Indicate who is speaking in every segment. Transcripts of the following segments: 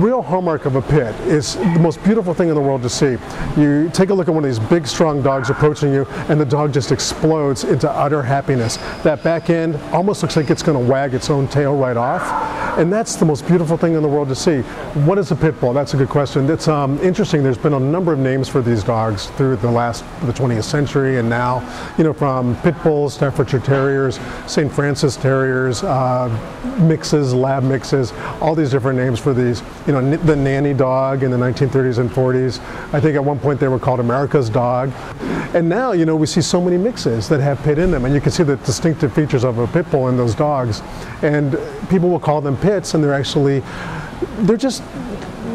Speaker 1: real hallmark of a pit is the most beautiful thing in the world to see. You take a look at one of these big, strong dogs approaching you, and the dog just explodes into utter happiness. That back end almost looks like it's going to wag its own tail right off. And that's the most beautiful thing in the world to see. What is a pit bull? That's a good question. It's interesting. There's been a number of names for these dogs through the 20th century and now, you know, from pit bulls, Staffordshire Terriers, St. Francis Terriers, mixes, lab mixes, all these different names for these. You know, the nanny dog in the 1930s and 40s. I think at one point they were called America's dog. And now, you know, we see so many mixes that have pit in them, and you can see the distinctive features of a pit bull in those dogs. And people will call them pits, and they're just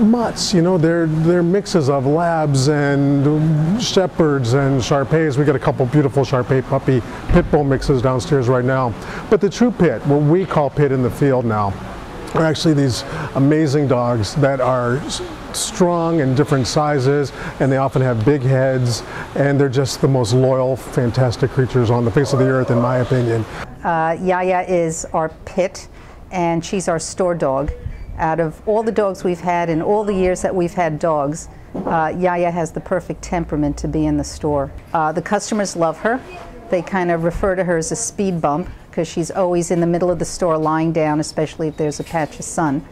Speaker 1: mutts, you know, they're mixes of labs and shepherds and Shar-Peis. We got a couple beautiful Shar-Pei puppy pit bull mixes downstairs right now. But the true pit, what we call pit in the field now, are actually these amazing dogs that are strong in different sizes, and they often have big heads, and they're just the most loyal, fantastic creatures on the face of the earth, in my opinion.
Speaker 2: Yaya is our pit, and she's our store dog. Out of all the dogs we've had in all the years that we've had dogs, Yaya has the perfect temperament to be in the store. The customers love her. They kind of refer to her as a speed bump because she's always in the middle of the store lying down, especially if there's a patch of sun.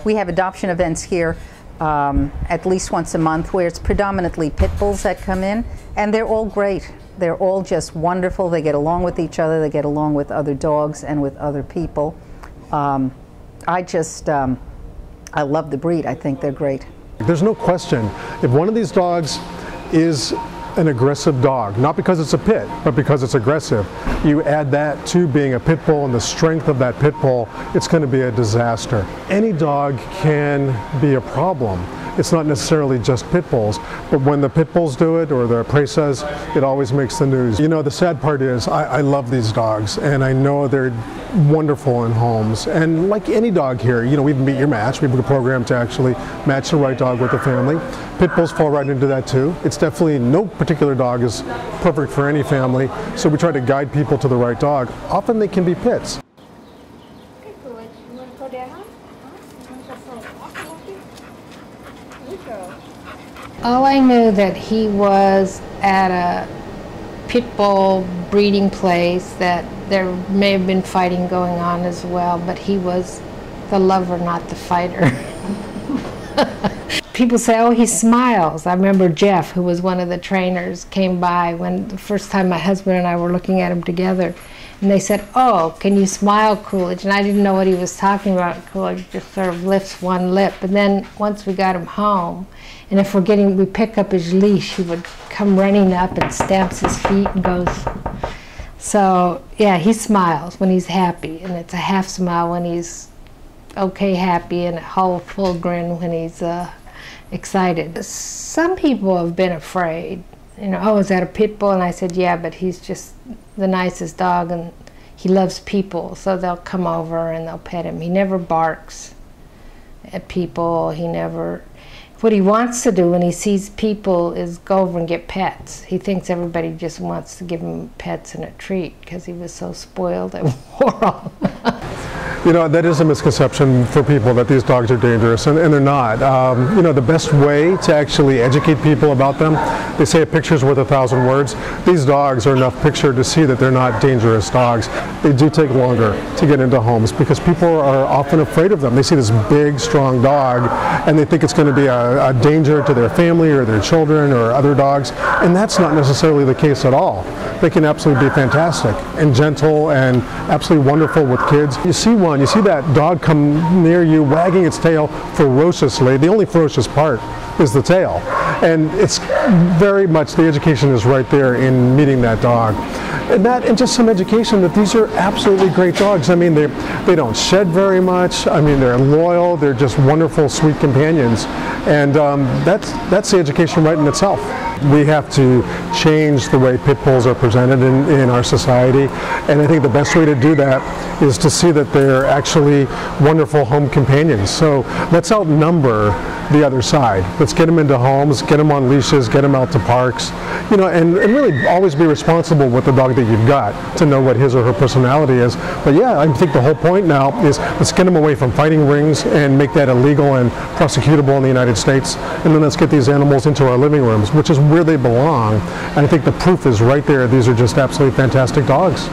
Speaker 2: We have adoption events here at least once a month where it's predominantly pit bulls that come in, and they're all great. They're all just wonderful. They get along with each other. They get along with other dogs and with other people. I love the breed. I think they're great.
Speaker 1: There's no question, if one of these dogs is an aggressive dog, not because it's a pit, but because it's aggressive, you add that to being a pit bull and the strength of that pit bull, it's going to be a disaster. Any dog can be a problem. It's not necessarily just pit bulls, but when the pit bulls do it, or the presas, it always makes the news. You know, the sad part is I love these dogs, and I know they're wonderful in homes. And like any dog here, you know, we meet your match. We have a program to actually match the right dog with the family. Pit bulls fall right into that too. It's definitely, no particular dog is perfect for any family, so we try to guide people to the right dog. Often they can be pits.
Speaker 3: All I knew that he was at a pit bull breeding place, that there may have been fighting going on as well, but he was the lover, not the fighter. People say, oh, he smiles. I remember Jeff, who was one of the trainers, came by when the first time my husband and I were looking at him together, and they said, oh, can you smile, Coolidge? And I didn't know what he was talking about. Coolidge just sort of lifts one lip. And then once we got him home, and if we pick up his leash, he would come running up and stamps his feet and goes. So, yeah, he smiles when he's happy, and it's a half smile when he's okay happy, and a whole full grin when he's excited. Some people have been afraid. You know, oh, is that a pit bull? And I said, yeah, but he's just the nicest dog, and he loves people, so they'll come over and they'll pet him. He never barks at people. He never... What he wants to do when he sees people is go over and get pets. He thinks everybody just wants to give him pets and a treat because he was so spoiled at World.
Speaker 1: You know, that is a misconception for people that these dogs are dangerous, and they're not. You know, the best way to actually educate people about them, they say a picture's worth 1,000 words. These dogs are enough picture to see that they're not dangerous dogs. They do take longer to get into homes because people are often afraid of them. They see this big, strong dog, and they think it's going to be a danger to their family or their children or other dogs, and that's not necessarily the case at all. They can absolutely be fantastic and gentle and absolutely wonderful with kids. You see that dog come near you wagging its tail ferociously. The only ferocious part is the tail. And it's very much, the education is right there in meeting that dog. And just some education that these are absolutely great dogs. I mean, they don't shed very much. I mean, they're loyal. They're just wonderful, sweet companions. And that's the education right in itself. We have to change the way pit bulls are presented in our society, and I think the best way to do that is to see that they're actually wonderful home companions. So let's outnumber the other side. Let's get them into homes, get them on leashes, get them out to parks, you know, and really always be responsible with the dog that you've got to know what his or her personality is. But yeah, I think the whole point now is let's get them away from fighting rings and make that illegal and prosecutable in the United States, and then let's get these animals into our living rooms, which is where they belong. And I think the proof is right there. These are just absolutely fantastic dogs.